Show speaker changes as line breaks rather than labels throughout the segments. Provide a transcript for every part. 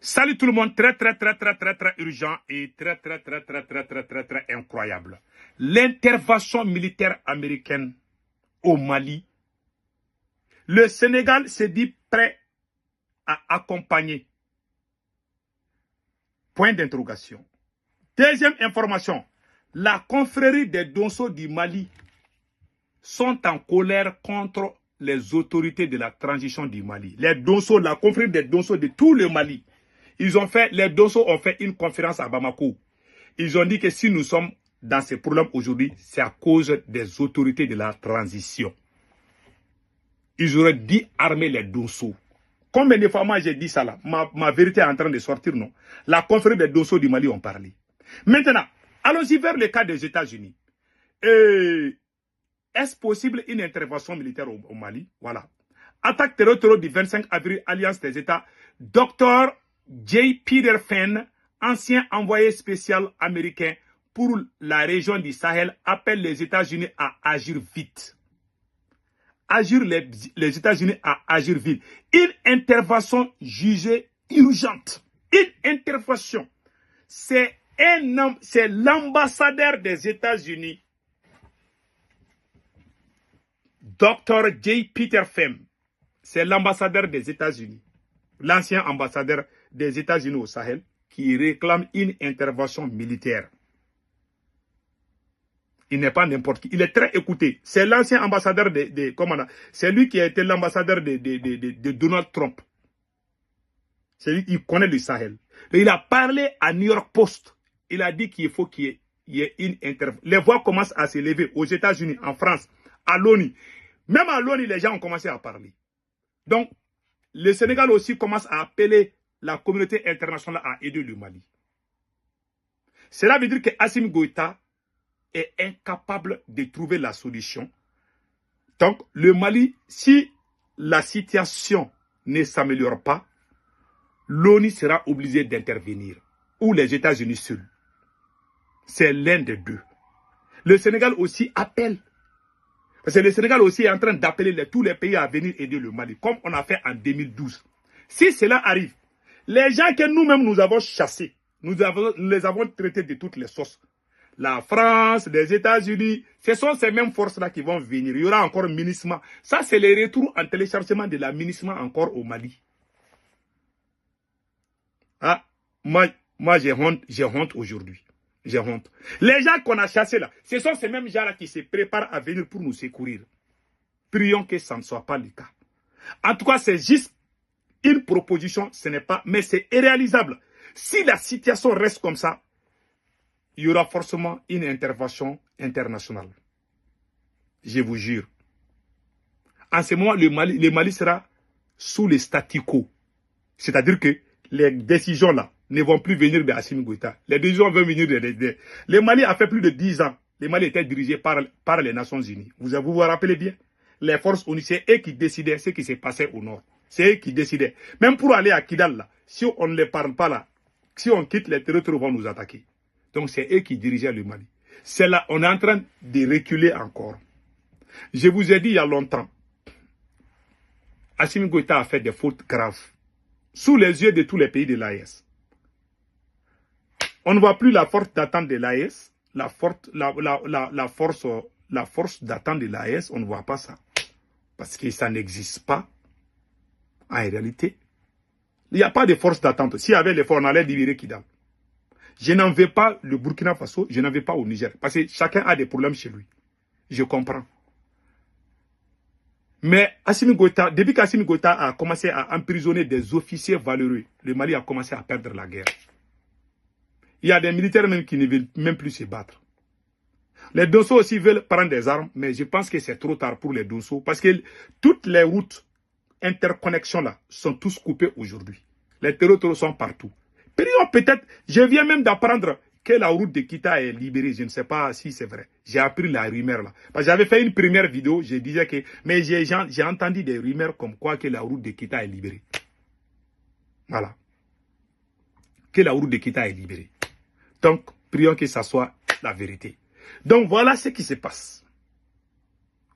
Salut tout le monde, très urgent et très incroyable. L'intervention militaire américaine au Mali. Le Sénégal s'est dit prêt à accompagner. Point d'interrogation. Deuxième information, la confrérie des Donso du Mali sont en colère contre les autorités de la transition du Mali. Les Donso, la confrérie des Donso de tout le Mali. Les Donso ont fait une conférence à Bamako. Ils ont dit que si nous sommes dans ces problèmes aujourd'hui, c'est à cause des autorités de la transition. Ils auraient dit armer les Donso. Combien de fois moi j'ai dit ça là? Ma vérité est en train de sortir, non? La confrérie des Donso du Mali ont parlé. Maintenant, allons-y vers le cas des États-Unis. Est-ce possible une intervention militaire au Mali? Voilà. Attaque terroriste du 25 avril, Alliance des États. Dr. J. Peter Fenn, ancien envoyé spécial américain pour la région du Sahel, appelle les États-Unis à agir vite. Les États-Unis à agir vite. Une intervention jugée urgente. Une intervention. C'est l'ambassadeur des États-Unis, Dr. J. Peter Fenn. C'est l'ambassadeur des États-Unis, l'ancien ambassadeur des États-Unis au Sahel, qui réclame une intervention militaire. Il n'est pas n'importe qui. Il est très écouté. C'est l'ancien ambassadeur c'est lui qui a été l'ambassadeur de Donald Trump. C'est lui qui connaît le Sahel. Et il a parlé à New York Post. Il a dit qu'il faut qu'il y ait une intervention. Les voix commencent à se lever aux États-Unis, en France, à l'ONU. Même à l'ONU, les gens ont commencé à parler. Donc, le Sénégal aussi commence à appeler la communauté internationale à aider le Mali. Cela veut dire que Assimi Goïta est incapable de trouver la solution. Donc, le Mali, si la situation ne s'améliore pas, l'ONU sera obligée d'intervenir. Ou les États-Unis seuls. C'est l'un des deux. Le Sénégal aussi appelle. Parce que le Sénégal aussi est en train d'appeler tous les pays à venir aider le Mali, comme on a fait en 2012. Si cela arrive, les gens que nous-mêmes nous avons chassés, nous les avons traités de toutes les sauces. La France, les États-Unis, ce sont ces mêmes forces-là qui vont venir. Il y aura encore MINUSMA. Ça, c'est le retour en téléchargement de la MINUSMA encore au Mali. Ah, moi j'ai honte aujourd'hui. J'ai honte. Les gens qu'on a chassés là, ce sont ces mêmes gens-là qui se préparent à venir pour nous secourir. Prions que ça ne soit pas le cas. En tout cas, c'est juste une proposition, ce n'est pas, mais c'est irréalisable. Si la situation reste comme ça, il y aura forcément une intervention internationale. Je vous jure. En ce moment, le Mali sera sous le statu quo. C'est-à-dire que les décisions là ne vont plus venir de Assimi Goïta. Les décisions vont venir Le Mali a fait plus de 10 ans. Le Mali était dirigé par les Nations Unies. Vous vous rappelez bien? Les forces ONU, c'est eux qui décidaient ce qui s'est passé au nord. C'est eux qui décidaient. Même pour aller à Kidal, là, si on ne les parle pas là, si on quitte les territoires, vont nous attaquer. Donc c'est eux qui dirigeaient le Mali. C'est là, on est en train de reculer encore. Je vous ai dit il y a longtemps, Assimi Goïta a fait des fautes graves. Sous les yeux de tous les pays de l'AES. On ne voit plus la force d'attente de l'AES. La force d'attente de l'AES, on ne voit pas ça. Parce que ça n'existe pas. En réalité, il n'y a pas de force d'attente. S'il y avait les forces, on allait libérer Kidal. Je n'en veux pas le Burkina Faso, je n'en veux pas au Niger. Parce que chacun a des problèmes chez lui. Je comprends. Mais Assimi Goïta, depuis qu'Assimi Goïta a commencé à emprisonner des officiers valeureux, le Mali a commencé à perdre la guerre. Il y a des militaires même qui ne veulent même plus se battre. Les Donso aussi veulent prendre des armes, mais je pense que c'est trop tard pour les Donso, parce que toutes les routes interconnexions là sont tous coupées aujourd'hui. Les terroristes sont partout. Peut-être, je viens même d'apprendre que la route de Kita est libérée. Je ne sais pas si c'est vrai. J'ai appris la rumeur là. Parce que j'avais fait une première vidéo, je disais que... Mais j'ai entendu des rumeurs comme quoi que la route de Kita est libérée. Voilà. Que la route de Kita est libérée. Donc, prions que ça soit la vérité. Donc, voilà ce qui se passe.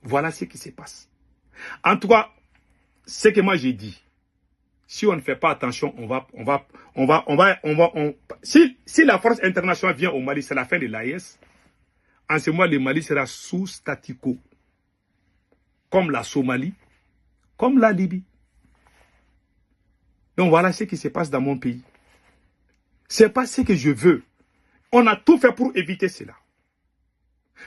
Voilà ce qui se passe. En tout cas, ce que moi j'ai dit, Si on ne fait pas attention, si la force internationale vient au Mali, c'est la fin de l'AES. En ce moment, le Mali sera sous statu quo. Comme la Somalie, comme la Libye. Donc voilà ce qui se passe dans mon pays. C'est pas ce que je veux. On a tout fait pour éviter cela.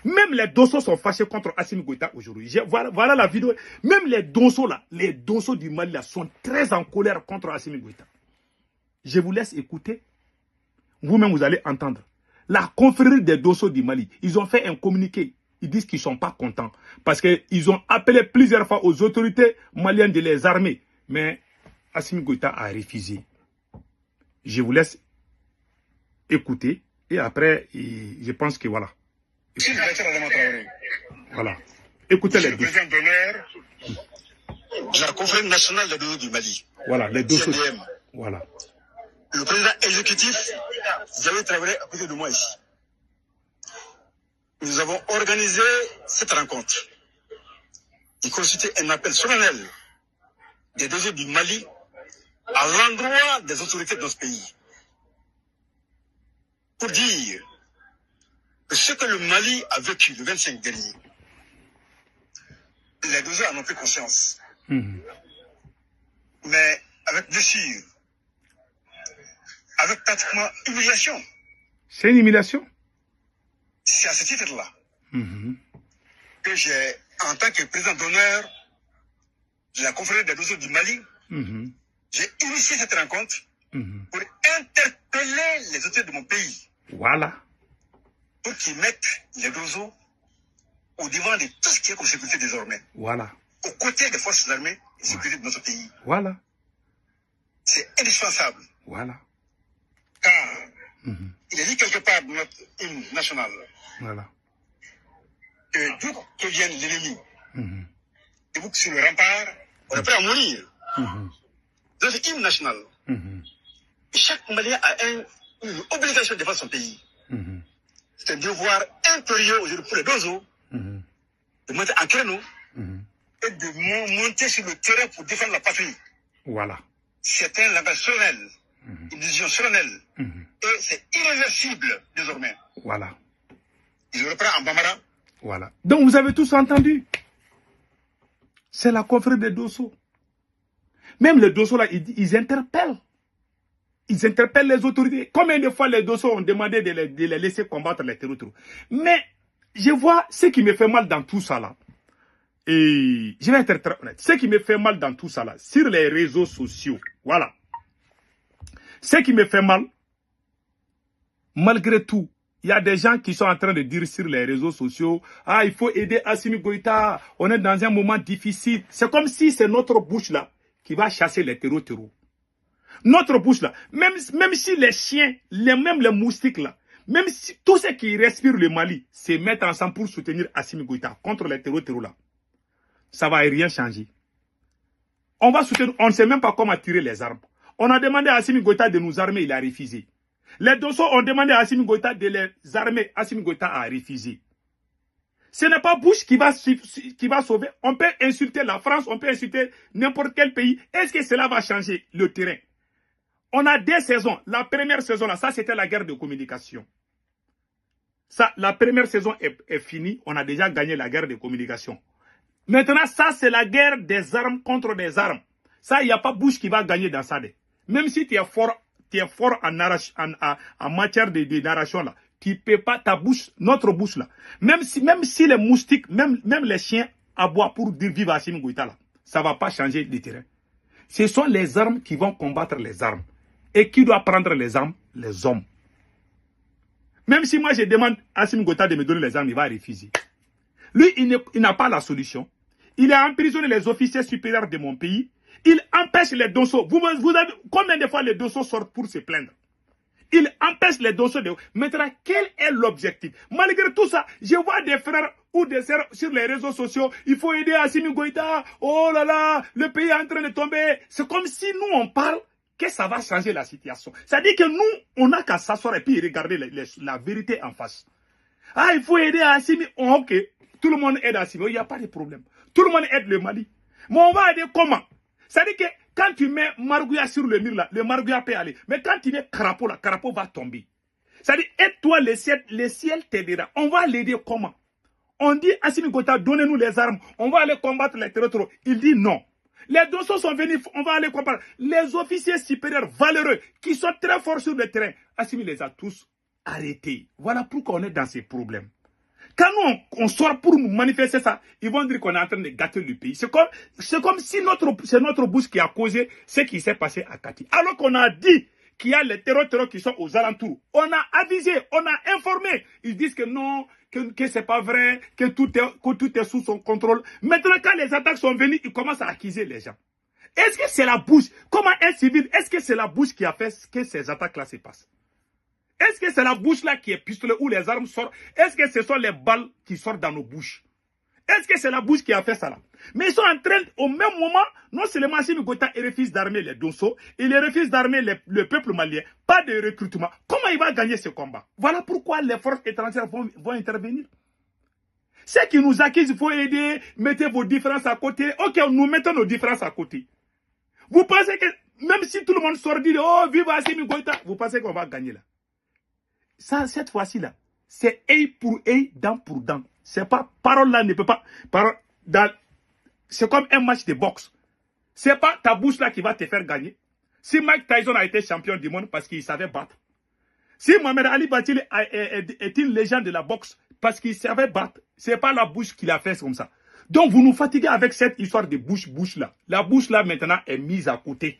Même les Dosso sont fâchés contre Assimi Goïta aujourd'hui. Voilà la vidéo. Même les Dosso là, les Dosso du Mali là, sont très en colère contre Assimi Goïta. Je vous laisse écouter. Vous-même, vous allez entendre. La confrérie des Dosso du Mali, ils ont fait un communiqué. Ils disent qu'ils ne sont pas contents. Parce qu'ils ont appelé plusieurs fois aux autorités maliennes de les armer. Mais Assimi Goïta a refusé. Je vous laisse écouter. Et après, je pense que voilà. Voilà. Écoutez les deux.
Le président d'honneur de la conférence nationale des Dosso du Mali.
Voilà, les Dosso. Voilà.
Le président exécutif, vous avez travaillé à côté de moi ici. Nous avons organisé cette rencontre. Il constitue un appel solennel des Dosso du Mali à l'endroit des autorités de ce pays. Pour dire que ce que le Mali a vécu le 25 dernier, les Dosso en ont pris conscience. Mais avec blessure, avec pratiquement humiliation.
C'est une humiliation?
C'est à ce titre-là que j'ai, en tant que président d'honneur de la conférence des Dosso du Mali, j'ai initié cette rencontre pour interpeller les autorités de mon pays.
Voilà.
Pour qu'ils mettent les Dosso au devant de tout ce qui est comme sécurité désormais.
Voilà.
Aux côtés des forces armées et de sécurité de notre pays.
Voilà.
C'est indispensable.
Voilà.
Car il est dit quelque part dans notre hymne national
voilà.
que d'où que vienne l'ennemi, et vous sur le rempart, on est prêt à mourir. Dans notre hymne national, chaque Malien a une obligation de défendre son pays. C'est un devoir impérieux aujourd'hui pour les Dosso de monter en créneau et de monter sur le terrain pour défendre la patrie.
Voilà.
C'est un langage solennel, une décision solennelle, et c'est irréversible désormais.
Voilà.
Je le reprends en Bambara.
Voilà. Donc vous avez tous entendu. C'est la confrérie des Dosso. Même les Dosso là, ils interpellent. Ils interpellent les autorités. Combien de fois les Dosso ont demandé de les laisser combattre les terroristes? Mais je vois ce qui me fait mal dans tout ça là. Et je vais être très honnête. Ce qui me fait mal dans tout ça là, sur les réseaux sociaux, voilà. Ce qui me fait mal, malgré tout, il y a des gens qui sont en train de dire sur les réseaux sociaux, ah, il faut aider Assimi Goïta, on est dans un moment difficile. C'est comme si c'est notre bouche là qui va chasser les terreaux. Notre bouche là, même si les chiens, même les moustiques là, même si tous ceux qui respirent le Mali se mettent ensemble pour soutenir Assimi Goïta contre les terreaux là, ça ne va rien changer. On va soutenir, on ne sait même pas comment tirer les armes. On a demandé à Assimi Goïta de nous armer, il a refusé. Les Dosso ont demandé à Assimi Goïta de les armer, Assimi Goïta a refusé. Ce n'est pas Bush qui va sauver. On peut insulter la France, on peut insulter n'importe quel pays. Est-ce que cela va changer le terrain? On a des saisons. La première saison, là, ça c'était la guerre de communication. Ça, la première saison est finie. On a déjà gagné la guerre de communication. Maintenant, ça c'est la guerre des armes contre des armes. Ça, il n'y a pas Bush qui va gagner dans ça. Même si tu es fort en matière de narration là, tu ne peux pas ta bouche, notre bouche là. Même si les moustiques, même les chiens aboient pour dire vive Assimi Goïta là, ça ne va pas changer le terrain. Ce sont les armes qui vont combattre les armes. Et qui doit prendre les armes? Les hommes. Même si moi je demande à Assimi Goïta de me donner les armes, il va refuser. Lui, il n'a pas la solution. Il a emprisonné les officiers supérieurs de mon pays. Il empêche les Dosso. Vous avez, combien de fois les Dosso sortent pour se plaindre? Il empêche les Dosso de... Maintenant, quel est l'objectif? Malgré tout ça, je vois des frères ou des sœurs sur les réseaux sociaux. Il faut aider Assimi Goïta. Oh là là, le pays est en train de tomber. C'est comme si nous, on parle que ça va changer la situation. Ça dit que nous, on n'a qu'à s'asseoir et puis regarder la vérité en face. Ah, il faut aider Assimi. Oh, ok, tout le monde aide Assimi. Il n'y a pas de problème. Tout le monde aide le Mali. Mais on va aider comment? Ça dit que quand tu mets Margouya sur le mur là, le Margouya peut aller. Mais quand tu mets Carapo là, Carapo va tomber. C'est-à-dire, aide-toi, le ciel t'aidera. On va l'aider comment? On dit, Assimi Goïta, donnez-nous les armes. On va aller combattre les terroristes. Il dit non. Les dossiers sont venus, on va aller combattre. Les officiers supérieurs valeureux, qui sont très forts sur le terrain, Assimi les a tous arrêtés. Voilà pourquoi on est dans ces problèmes. Quand nous, on sort pour nous manifester ça, ils vont dire qu'on est en train de gâter le pays. C'est comme si c'est notre bouche qui a causé ce qui s'est passé à Kati. Alors qu'on a dit qu'il y a les terroristes qui sont aux alentours. On a avisé, on a informé. Ils disent que non, que c'est pas vrai, que tout est sous son contrôle. Maintenant, quand les attaques sont venues, ils commencent à accuser les gens. Est-ce que c'est la bouche? Comment un civil, est-ce que c'est la bouche qui a fait que ces attaques-là se passent? Est-ce que c'est la bouche là qui est pistolet où les armes sortent? Est-ce que ce sont les balles qui sortent dans nos bouches? Est-ce que c'est la bouche qui a fait ça là? Mais ils sont en train, au même moment, non seulement Assimi Goïta refuse d'armer les Dosso, il refuse d'armer le peuple malien, pas de recrutement. Comment il va gagner ce combat? Voilà pourquoi les forces étrangères vont intervenir. Ceux qui nous accusent, il faut aider, mettez vos différences à côté. Ok, nous mettons nos différences à côté. Vous pensez que, même si tout le monde sort dire, oh, vive Assimi Goïta, vous pensez qu'on va gagner là? Ça, cette fois-ci-là, c'est œil pour œil, dent pour dent. C'est pas, parole là ne peut pas, c'est comme un match de boxe. C'est pas ta bouche là qui va te faire gagner. Si Mike Tyson a été champion du monde parce qu'il savait battre. Si Mohamed Ali Batil est une légende de la boxe parce qu'il savait battre, c'est pas la bouche qu'il a fait comme ça. Donc vous nous fatiguez avec cette histoire de bouche là. La bouche là maintenant est mise à côté.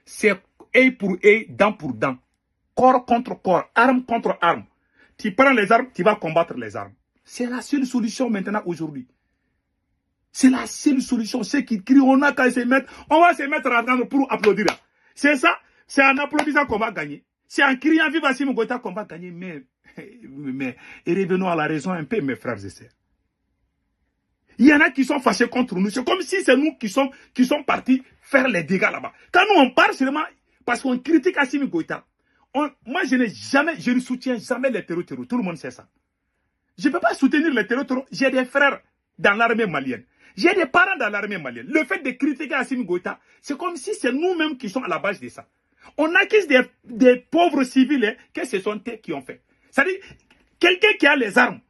C'est œil pour œil, dent pour dent. Corps contre corps, arme contre arme. Tu prends les armes, tu vas combattre les armes. C'est la seule solution maintenant aujourd'hui. C'est la seule solution. Ceux qui crient, on va se mettre à attendre pour applaudir. C'est ça, c'est en applaudissant qu'on va gagner. C'est en criant vive Assimi Goïta qu'on va gagner. Mais et revenons à la raison un peu, mes frères et sœurs. Il y en a qui sont fâchés contre nous. C'est comme si c'est nous qui sont partis faire les dégâts là-bas. Quand nous on parle seulement parce qu'on critique Assimi Goïta. Moi, je ne soutiens jamais les terroristes. Tout le monde sait ça. Je ne peux pas soutenir les terroristes. J'ai des frères dans l'armée malienne. J'ai des parents dans l'armée malienne. Le fait de critiquer Assimi Goïta, c'est comme si c'est nous-mêmes qui sommes à la base de ça. On accuse des pauvres civils que ce sont eux qui ont fait. C'est-à-dire, quelqu'un qui a les armes,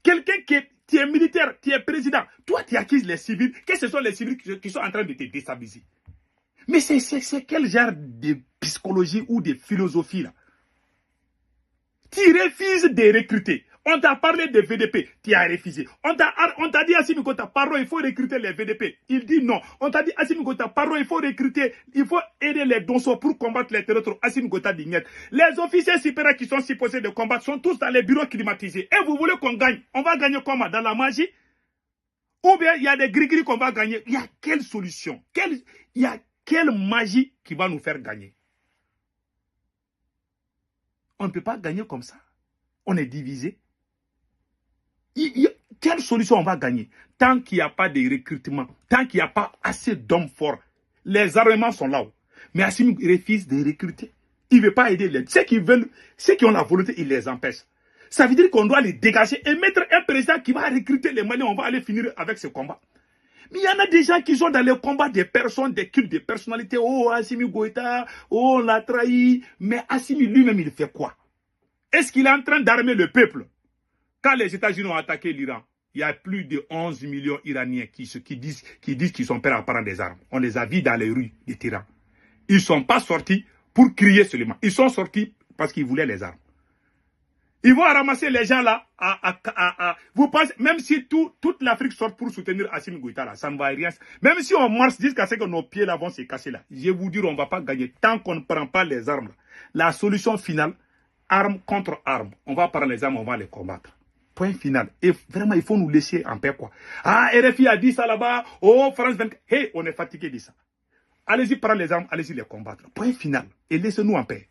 quelqu'un qui est militaire, qui est président, toi tu accuses les civils, que ce sont les civils qui sont en train de te déstabiliser. Mais c'est quel genre de psychologie ou de philosophie là? Tu refuses de recruter. On t'a parlé de VDP, tu as refusé. On t'a dit Assimi Goïta, pardon, il faut recruter les VDP. Il dit non. On t'a dit Assimi Goïta, pardon, il faut recruter, il faut aider les Dosso pour combattre les terroristes. Assimi Goïta dit niet. Les officiers supérieurs qui sont supposés de combattre sont tous dans les bureaux climatisés. Et vous voulez qu'on gagne? On va gagner comment? Dans la magie? Ou bien il y a des gris-gris qu'on va gagner? Il y a quelle solution? Il y a quelle magie qui va nous faire gagner? On ne peut pas gagner comme ça. On est divisé. Quelle solution on va gagner? Tant qu'il n'y a pas de recrutement, tant qu'il n'y a pas assez d'hommes forts, les armements sont là-haut. Mais Assimi refuse de recruter. Il ne veut pas aider ceux qui veulent, ceux qui ont la volonté, il les empêche. Ça veut dire qu'on doit les dégager et mettre un président qui va recruter les Maliens. On va aller finir avec ce combat. Mais il y en a des gens qui sont dans les combats des personnes, des cultes, des personnalités. Oh, Assimi Goïta, oh, on l'a trahi. Mais Assimi lui-même, il fait quoi? Est-ce qu'il est en train d'armer le peuple? Quand les États-Unis ont attaqué l'Iran, il y a plus de 11 millions Iraniens qui disent qu'ils sont prêts à prendre des armes. On les a vus dans les rues de Téhéran. Ils ne sont pas sortis pour crier seulement. Ils sont sortis parce qu'ils voulaient les armes. Ils vont ramasser les gens là. Vous pensez, même si toute l'Afrique sort pour soutenir Assimi Goïta là, ça ne va rien. Même si on marche jusqu'à ce que nos pieds là vont se casser là, je vous dis, on ne va pas gagner tant qu'on ne prend pas les armes là. La solution finale, arme contre arme. On va prendre les armes, on va les combattre. Point final. Et vraiment, il faut nous laisser en paix, quoi. Ah, RFI a dit ça là-bas. Oh, France 24. Hey, on est fatigué de ça. Allez-y prendre les armes, allez-y les combattre. Point final. Et laissez-nous en paix.